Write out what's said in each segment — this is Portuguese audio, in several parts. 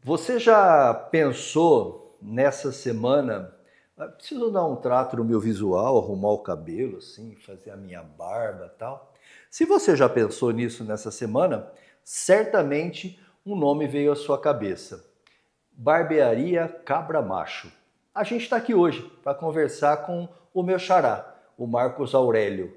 Você já pensou nessa semana, preciso dar um trato no meu visual, arrumar o cabelo, assim, fazer a minha barba e tal. Se você já pensou nisso nessa semana, certamente um nome veio à sua cabeça. Barbearia Cabra Macho. A gente está aqui hoje para conversar com o meu xará, o Marcos Aurélio,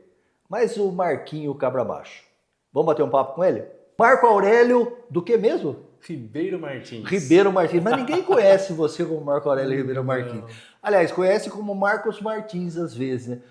mas o Marquinho Cabra Macho. Vamos bater um papo com ele? Marco Aurélio, do que mesmo? Ribeiro Martins. Ribeiro Martins, mas ninguém conhece você como Marco Aurélio Ribeiro Martins. Não. Aliás, conhece como Marcos Martins às vezes, né?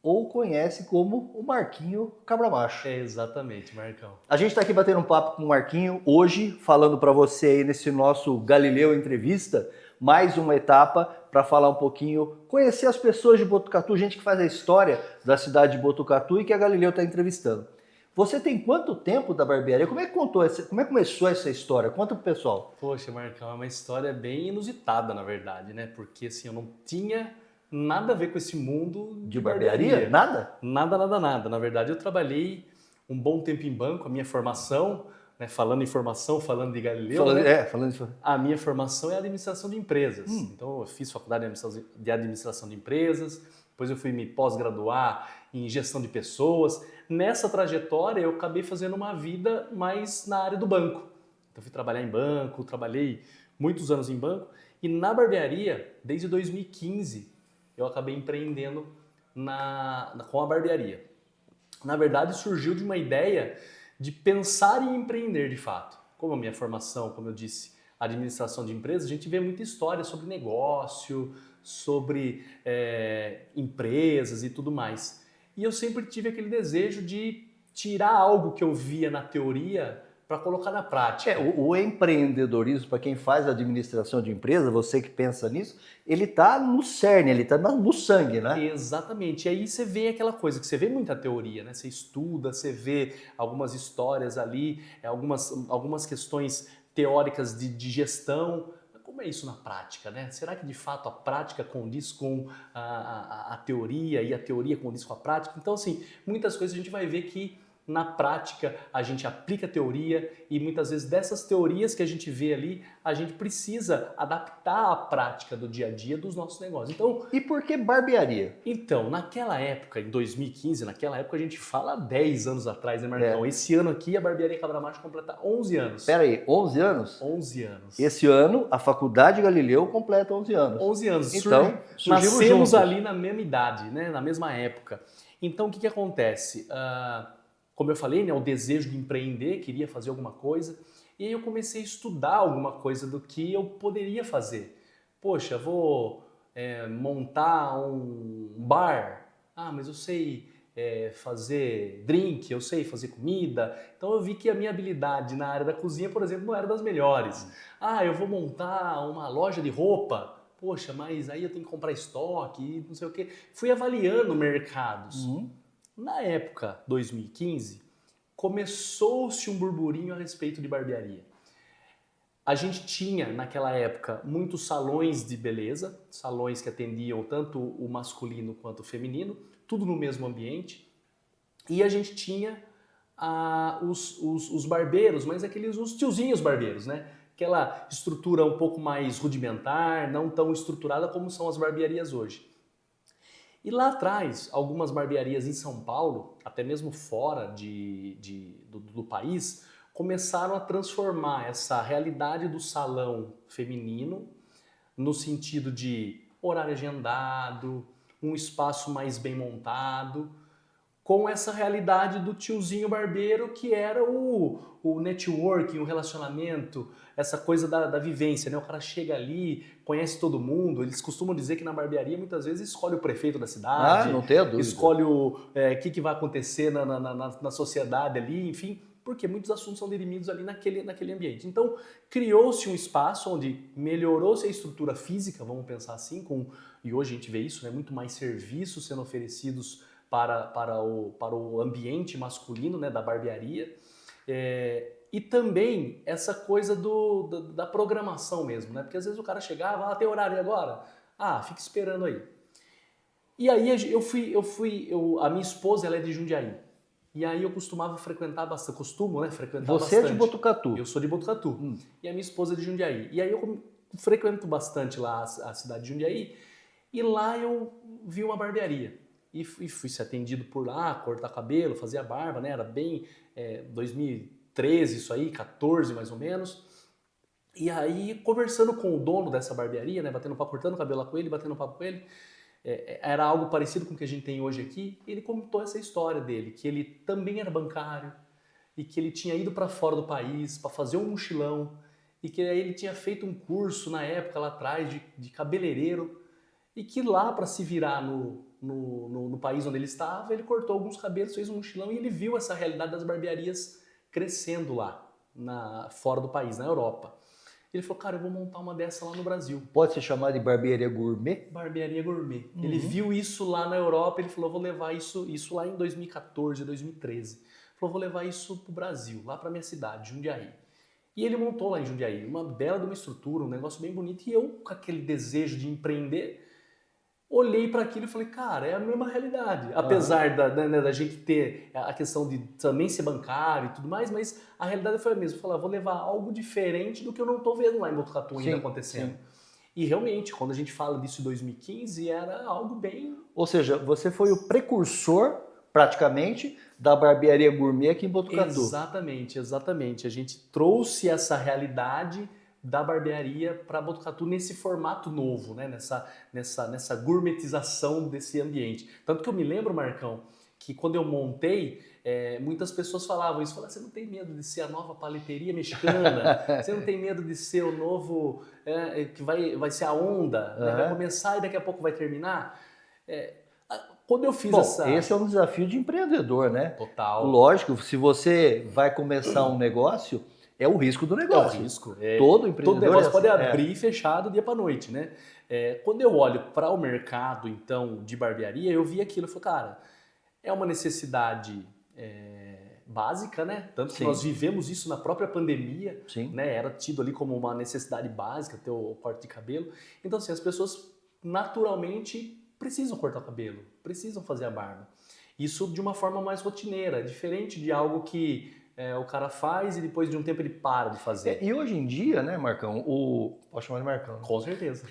Ou conhece como o Marquinho Cabra Macho. É exatamente, Marcão. A gente está aqui batendo um papo com o Marquinho hoje, falando para você aí nesse nosso Galileu Entrevista, mais uma etapa para falar um pouquinho, conhecer as pessoas de Botucatu, gente que faz a história da cidade de Botucatu e que a Galileu está entrevistando. Você tem quanto tempo da barbearia? Como é que como é que começou essa história? Conta pro pessoal. Poxa, Marcão, é uma história bem inusitada, na verdade, né? Porque assim, eu não tinha nada a ver com esse mundo De de barbearia? barbearia. Nada? Nada, nada, nada. Na verdade, eu trabalhei um bom tempo em banco, a minha formação, né? Falando em formação, falando de Galileu, né? Falando isso. A minha formação é administração de empresas. Então, eu fiz faculdade de administração de empresas, depois eu fui me pós-graduar em gestão de pessoas. Nessa trajetória, eu acabei fazendo uma vida mais na área do banco. Então, fui trabalhar em banco, trabalhei muitos anos em banco. E na barbearia, desde 2015, eu acabei empreendendo com a barbearia. Na verdade, surgiu de uma ideia de pensar em empreender de fato. Como a minha formação, como eu disse, administração de empresas, a gente vê muita história sobre negócio, sobre empresas e tudo mais. E eu sempre tive aquele desejo de tirar algo que eu via na teoria para colocar na prática. O empreendedorismo, para quem faz administração de empresa, você que pensa nisso, ele está no cerne, ele está no sangue, né? Exatamente. E aí você vê aquela coisa que você vê muita teoria, né? Você estuda, você vê algumas histórias ali, algumas questões teóricas de gestão. Mas como é isso na prática, né? Será que de fato a prática condiz com a teoria e a teoria condiz com a prática? Então, assim, muitas coisas a gente vai ver que na prática a gente aplica a teoria e muitas vezes dessas teorias que a gente vê ali, a gente precisa adaptar à prática do dia a dia dos nossos negócios. E por que barbearia? Então, naquela época, em 2015, naquela época a gente fala 10 anos atrás, né, Marcão? Esse ano aqui a Barbearia Cabra Macho completa 11 anos. Espera aí, 11 anos? 11 anos. Esse ano, a Faculdade Galileu completa 11 anos. 11 anos. Então, nascemos juntos. ali na mesma idade, né? Na mesma época. Então, o que acontece? Como eu falei, né, o desejo de empreender, queria fazer alguma coisa, e aí eu comecei a estudar alguma coisa do que eu poderia fazer. Poxa, vou montar um bar. Ah, mas eu sei fazer drink, eu sei fazer comida. Então eu vi que a minha habilidade na área da cozinha, por exemplo, não era das melhores. Ah, eu vou montar uma loja de roupa. Poxa, mas aí eu tenho que comprar estoque, não sei o quê. Fui avaliando mercados. Na época, 2015, começou-se um burburinho a respeito de barbearia. A gente tinha, naquela época, muitos salões de beleza, salões que atendiam tanto o masculino quanto o feminino, tudo no mesmo ambiente. E a gente tinha os barbeiros, mas os tiozinhos barbeiros, né? Aquela estrutura um pouco mais rudimentar, não tão estruturada como são as barbearias hoje. E lá atrás, algumas barbearias em São Paulo, até mesmo fora do país, começaram a transformar essa realidade do salão feminino no sentido de horário agendado, um espaço mais bem montado, com essa realidade do tiozinho barbeiro que era o networking, o relacionamento, essa coisa da vivência, né? O cara chega ali, conhece todo mundo, eles costumam dizer que na barbearia muitas vezes escolhe o prefeito da cidade, não tenho dúvida. escolhe o que vai acontecer na sociedade ali, enfim, porque muitos assuntos são dirimidos ali naquele ambiente. Então, criou-se um espaço onde melhorou-se a estrutura física, vamos pensar assim, e hoje a gente vê isso, né? Muito mais serviços sendo oferecidos para o ambiente masculino, né, da barbearia, e também essa coisa da programação mesmo, né? Porque às vezes o cara chegava, tem horário agora? Ah, fica esperando aí. E aí a minha esposa, ela é de Jundiaí, E aí eu costumava frequentar bastante, costumo, né, frequentar Você bastante. é de Botucatu? Eu sou de Botucatu. E a minha esposa é de Jundiaí. E aí eu frequento bastante lá a cidade de Jundiaí. E lá eu vi uma barbearia. E fui ser atendido por lá, cortar cabelo, fazer a barba, né? Era bem 2013 isso aí, 14 mais ou menos. E aí, conversando com o dono dessa barbearia, né? Batendo papo, cortando cabelo lá com ele, batendo papo com ele. Era algo parecido com o que a gente tem hoje aqui. Ele contou essa história dele, que ele também era bancário e que ele tinha ido para fora do país para fazer um mochilão e que aí ele tinha feito um curso na época lá atrás de cabeleireiro e que lá para se virar no país onde ele estava, ele cortou alguns cabelos, fez um mochilão e ele viu essa realidade das barbearias crescendo lá, fora do país, na Europa. Ele falou, cara, eu vou montar uma dessa lá no Brasil. Pode ser chamada de barbearia gourmet? Barbearia gourmet. Ele viu isso lá na Europa, ele falou, vou levar isso lá em 2014, 2013. Ele falou, vou levar isso pro Brasil, lá pra minha cidade, Jundiaí. E ele montou lá em Jundiaí, uma bela de uma estrutura, um negócio bem bonito, e eu, com aquele desejo de empreender, olhei para aquilo e falei, cara, é a mesma realidade. Apesar da gente ter a questão de também ser bancário e tudo mais, mas a realidade foi a mesma. Eu falei, vou levar algo diferente do que eu não estou vendo lá em Botucatu ainda acontecendo. Sim. E realmente, quando a gente fala disso em 2015, era algo bem... Ou seja, você foi o precursor, praticamente, da barbearia gourmet aqui em Botucatu. Exatamente, exatamente. A gente trouxe essa realidade da barbearia para Botucatu nesse formato novo, né? nessa gourmetização desse ambiente. Tanto que eu me lembro, Marcão, que quando eu montei, muitas pessoas falavam isso, falavam, você não tem medo de ser a nova paleteria mexicana? Você não tem medo de ser o novo, que vai ser a onda, né? Vai começar e daqui a pouco vai terminar? Quando eu fiz esse é um desafio de empreendedor, né? Total. Lógico, se você vai começar um negócio, é o risco do negócio. É o risco. Todo empreendedor. Todo negócio pode abrir e fechar do dia para noite, né? Quando eu olho para o mercado, então, de barbearia, eu vi aquilo e falei, cara, é uma necessidade básica, né? Tanto que nós vivemos isso na própria pandemia, né? Era tido ali como uma necessidade básica ter o corte de cabelo. Então, assim, as pessoas naturalmente precisam cortar o cabelo, precisam fazer a barba. Isso de uma forma mais rotineira, diferente de algo que o cara faz e depois de um tempo ele para de fazer. E hoje em dia, né, Marcão, posso chamar de Marcão? Né? Com certeza.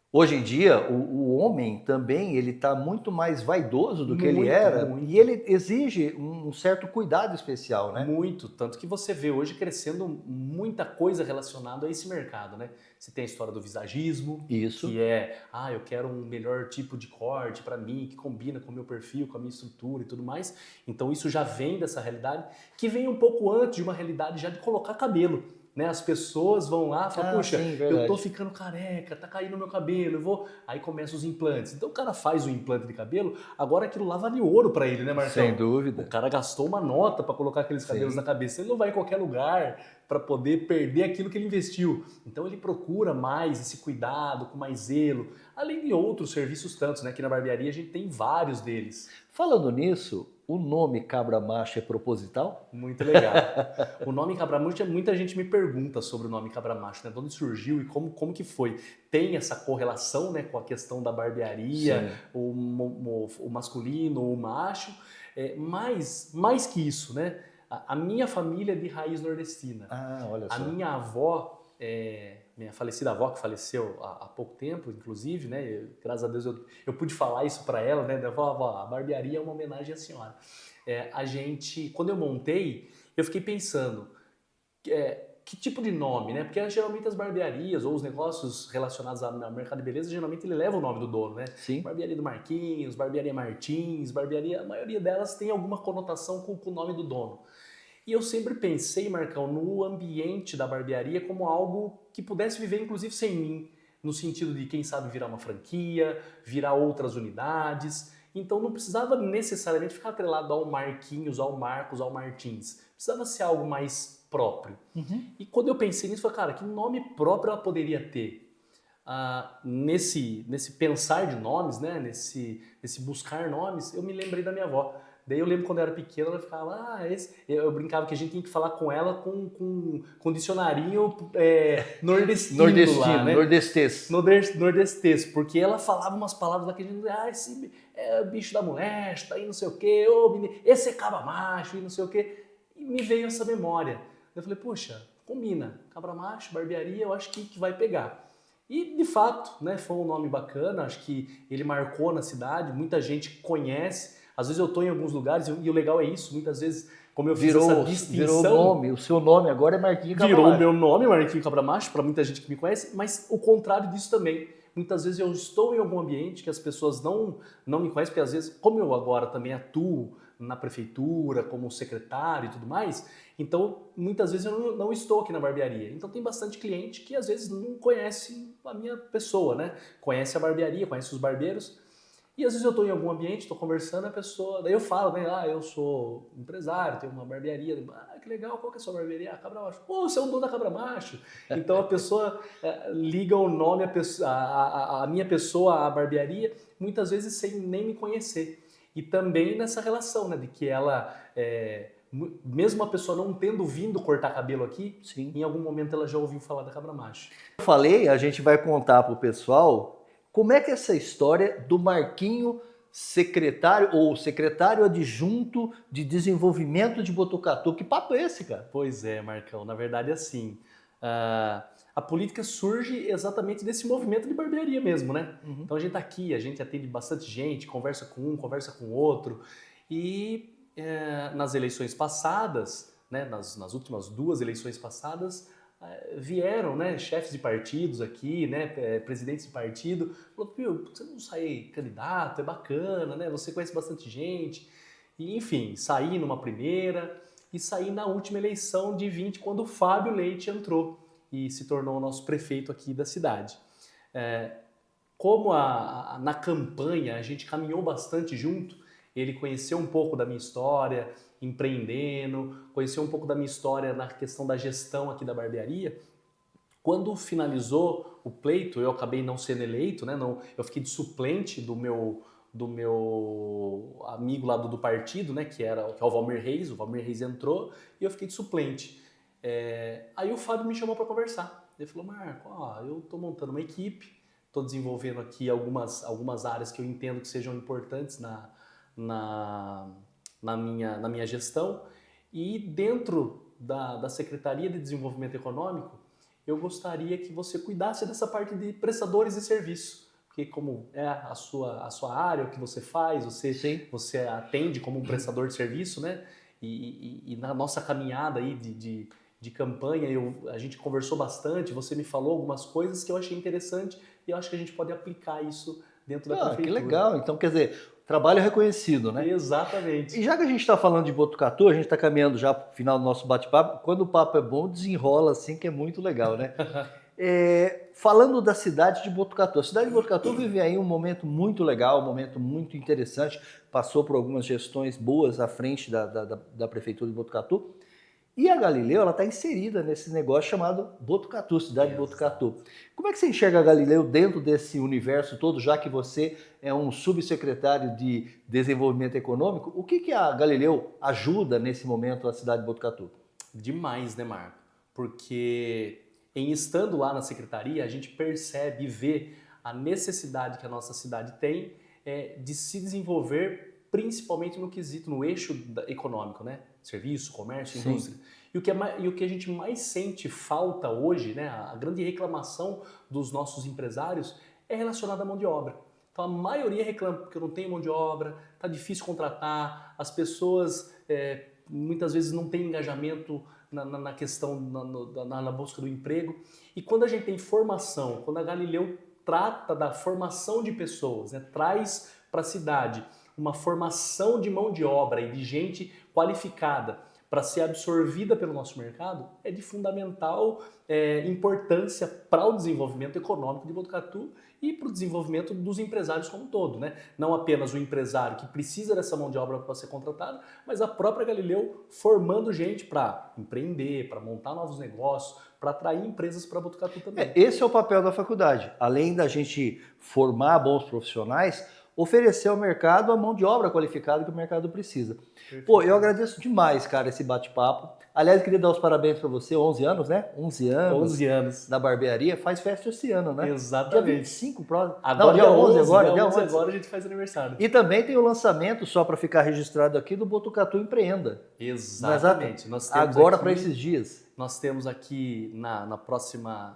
Hoje em dia, o homem também, ele está muito mais vaidoso do que ele era e ele exige um certo cuidado especial, né? Muito, tanto que você vê hoje crescendo muita coisa relacionada a esse mercado, né? Você tem a história do visagismo, isso, que eu quero um melhor tipo de corte para mim, que combina com o meu perfil, com a minha estrutura e tudo mais. Então isso já vem dessa realidade, que vem um pouco antes de uma realidade já de colocar cabelo. Né? As pessoas vão lá e falam, puxa, eu tô ficando careca, tá caindo meu cabelo, eu vou... Aí começam os implantes. Então o cara faz o implante de cabelo, agora aquilo lá vale ouro para ele, né, Marcão? Sem dúvida. O cara gastou uma nota para colocar aqueles cabelos na cabeça. Ele não vai em qualquer lugar para poder perder aquilo que ele investiu. Então ele procura mais esse cuidado, com mais zelo, além de outros serviços tantos, né? Aqui na barbearia a gente tem vários deles. Falando nisso, o nome Cabra Macho é proposital? Muito legal. O nome Cabra Macho, muita gente me pergunta sobre o nome Cabra Macho, né? De onde surgiu e como que foi. Tem essa correlação, né, com a questão da barbearia, o masculino, o macho, mas mais que isso, né? A minha família é de raiz nordestina. Olha só. A minha avó, minha falecida avó, que faleceu há pouco tempo, inclusive, né? Graças a Deus eu pude falar isso para ela, né? Eu falei, avó, a barbearia é uma homenagem à senhora. Quando eu montei, eu fiquei pensando, que tipo de nome, né? Porque geralmente as barbearias ou os negócios relacionados ao mercado de beleza, geralmente ele leva o nome do dono, né? Sim. Barbearia do Marquinhos, barbearia Martins, a maioria delas tem alguma conotação com o nome do dono. E eu sempre pensei, Marcão, no ambiente da barbearia como algo que pudesse viver, inclusive, sem mim. No sentido de, quem sabe, virar uma franquia, virar outras unidades. Então não precisava necessariamente ficar atrelado ao Marquinhos, ao Marcos, ao Martins. Precisava ser algo mais próprio. E quando eu pensei nisso, eu falei, cara, que nome próprio ela poderia ter? Nesse pensar de nomes, né? nesse buscar nomes, eu me lembrei da minha avó. Daí eu lembro quando eu era pequeno, ela ficava, eu brincava que a gente tinha que falar com ela com dicionarinho nordestino lá, né? Nordestês. Nordestês, porque ela falava umas palavras lá que a gente esse é bicho da molesta, e não sei o quê, esse é cabra macho, e não sei o quê. E me veio essa memória. Eu falei, poxa, combina, cabra macho, barbearia, eu acho que vai pegar. E, de fato, né, foi um nome bacana, acho que ele marcou na cidade, muita gente conhece. Às vezes eu estou em alguns lugares e o legal é isso, muitas vezes, como eu fiz essa distinção... Virou nome, o seu nome agora é Marquinhos Cabra Virou Macho. o meu nome, Marquinhos Cabra Macho, para muita gente que me conhece, mas o contrário disso também. Muitas vezes eu estou em algum ambiente que as pessoas não me conhecem, porque às vezes, como eu agora também atuo na prefeitura, como secretário e tudo mais, então muitas vezes eu não estou aqui na barbearia. Então tem bastante cliente que às vezes não conhece a minha pessoa, né? Conhece a barbearia, conhece os barbeiros. E às vezes eu estou em algum ambiente, estou conversando, a pessoa... Daí eu falo, né? Eu sou empresário, tenho uma barbearia. Que legal, qual que é a sua barbearia? Cabra Macho. Pô, você é um dono da Cabra Macho. Então a pessoa liga o nome, a minha pessoa à barbearia, muitas vezes sem nem me conhecer. E também nessa relação, né? De que ela... mesmo a pessoa não tendo vindo cortar cabelo aqui, sim, em algum momento ela já ouviu falar da Cabra Macho. Eu falei, a gente vai contar para o pessoal como é que é essa história do Marquinho secretário ou secretário adjunto de desenvolvimento de Botucatu. Que papo é esse, cara? Pois é, Marcão. Na verdade é assim, a política surge exatamente desse movimento de barbearia mesmo, né? Uhum. Então a gente tá aqui, a gente atende bastante gente, conversa com um, conversa com o outro. E nas eleições passadas, né, nas últimas 2 eleições passadas, vieram, né, chefes de partidos aqui, né, presidentes de partido, falou, você não sai candidato, é bacana, né, você conhece bastante gente, e enfim, saí numa primeira e saí na última eleição de 20, quando o Fábio Leite entrou e se tornou o nosso prefeito aqui da cidade. Como na campanha a gente caminhou bastante junto, ele conheceu um pouco da minha história, empreendendo, conheceu um pouco da minha história na questão da gestão aqui da barbearia. Quando finalizou o pleito, eu acabei não sendo eleito, né? Eu fiquei de suplente do meu amigo lá do partido, né? Que é o Valmir Reis. O Valmir Reis entrou e eu fiquei de suplente. Aí o Fábio me chamou para conversar. Ele falou, Marco, eu estou montando uma equipe, estou desenvolvendo aqui algumas áreas que eu entendo que sejam importantes na minha gestão, e dentro da Secretaria de Desenvolvimento Econômico, eu gostaria que você cuidasse dessa parte de prestadores de serviço, porque como é a sua área, o que você faz, você atende como um prestador de serviço, né? E na nossa caminhada aí de campanha, a gente conversou bastante, você me falou algumas coisas que eu achei interessante e eu acho que a gente pode aplicar isso dentro da prefeitura. Que legal, então quer dizer, trabalho reconhecido, né? Exatamente. E já que a gente está falando de Botucatu, a gente está caminhando já para o final do nosso bate-papo, quando o papo é bom, desenrola assim, que é muito legal, né? Falando da cidade de Botucatu, a cidade de Botucatu vive aí um momento muito legal, um momento muito interessante, passou por algumas gestões boas à frente da Prefeitura de Botucatu, e a Galileu, ela está inserida nesse negócio chamado Botucatu, cidade de Botucatu. Como é que você enxerga a Galileu dentro desse universo todo, já que você é um subsecretário de Desenvolvimento Econômico? O que a Galileu ajuda nesse momento a cidade de Botucatu? Demais, né, Marco? Porque estando lá na secretaria, a gente percebe e vê a necessidade que a nossa cidade tem de se desenvolver, principalmente no eixo econômico, né? Serviço, comércio, indústria. E o que a gente mais sente falta hoje, né, a grande reclamação dos nossos empresários é relacionada à mão de obra. Então a maioria reclama porque eu não tenho mão de obra, está difícil contratar, as pessoas muitas vezes não têm engajamento na questão, na busca do emprego. E quando a gente tem formação, quando a Galileu trata da formação de pessoas, né, traz para a cidade uma formação de mão de obra e de gente qualificada para ser absorvida pelo nosso mercado, é de fundamental importância para o desenvolvimento econômico de Botucatu e para o desenvolvimento dos empresários como um todo, né? Não apenas o empresário que precisa dessa mão de obra para ser contratado, mas a própria Galileu formando gente para empreender, para montar novos negócios, para atrair empresas para Botucatu também. Esse é o papel da faculdade. Além da gente formar bons profissionais, oferecer ao mercado a mão de obra qualificada que o mercado precisa. Pô, eu agradeço demais, cara, esse bate-papo. Aliás, queria dar os parabéns para você, 11 anos, né? 11 anos. 11 anos. Na barbearia, faz festa esse ano, né? Exatamente. Dia 25, próximo. Agora, não, dia 11 agora, dia dia 11 11. agora a gente faz aniversário. E também tem o lançamento, só para ficar registrado aqui, do Botucatu Empreenda. Exatamente. Nós temos agora aqui, para esses dias. Nós temos aqui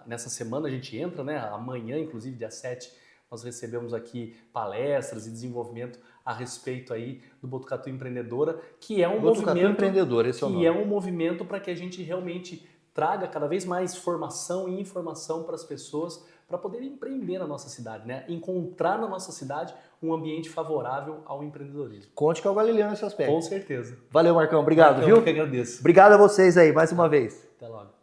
nessa semana a gente entra, né? Amanhã, inclusive, dia 7, nós recebemos aqui palestras e desenvolvimento a respeito aí do Botucatu Empreendedora, que é um Botucatu movimento Empreendedor, esse é o nome. que é um movimento para que a gente realmente traga cada vez mais formação e informação para as pessoas para poderem empreender na nossa cidade, né? Encontrar na nossa cidade um ambiente favorável ao empreendedorismo. Conte com o Galileu nesse aspecto. Com certeza. Valeu, Marcão. Obrigado, Marcão, viu? Eu que agradeço. Obrigado a vocês aí, mais uma vez. Até logo.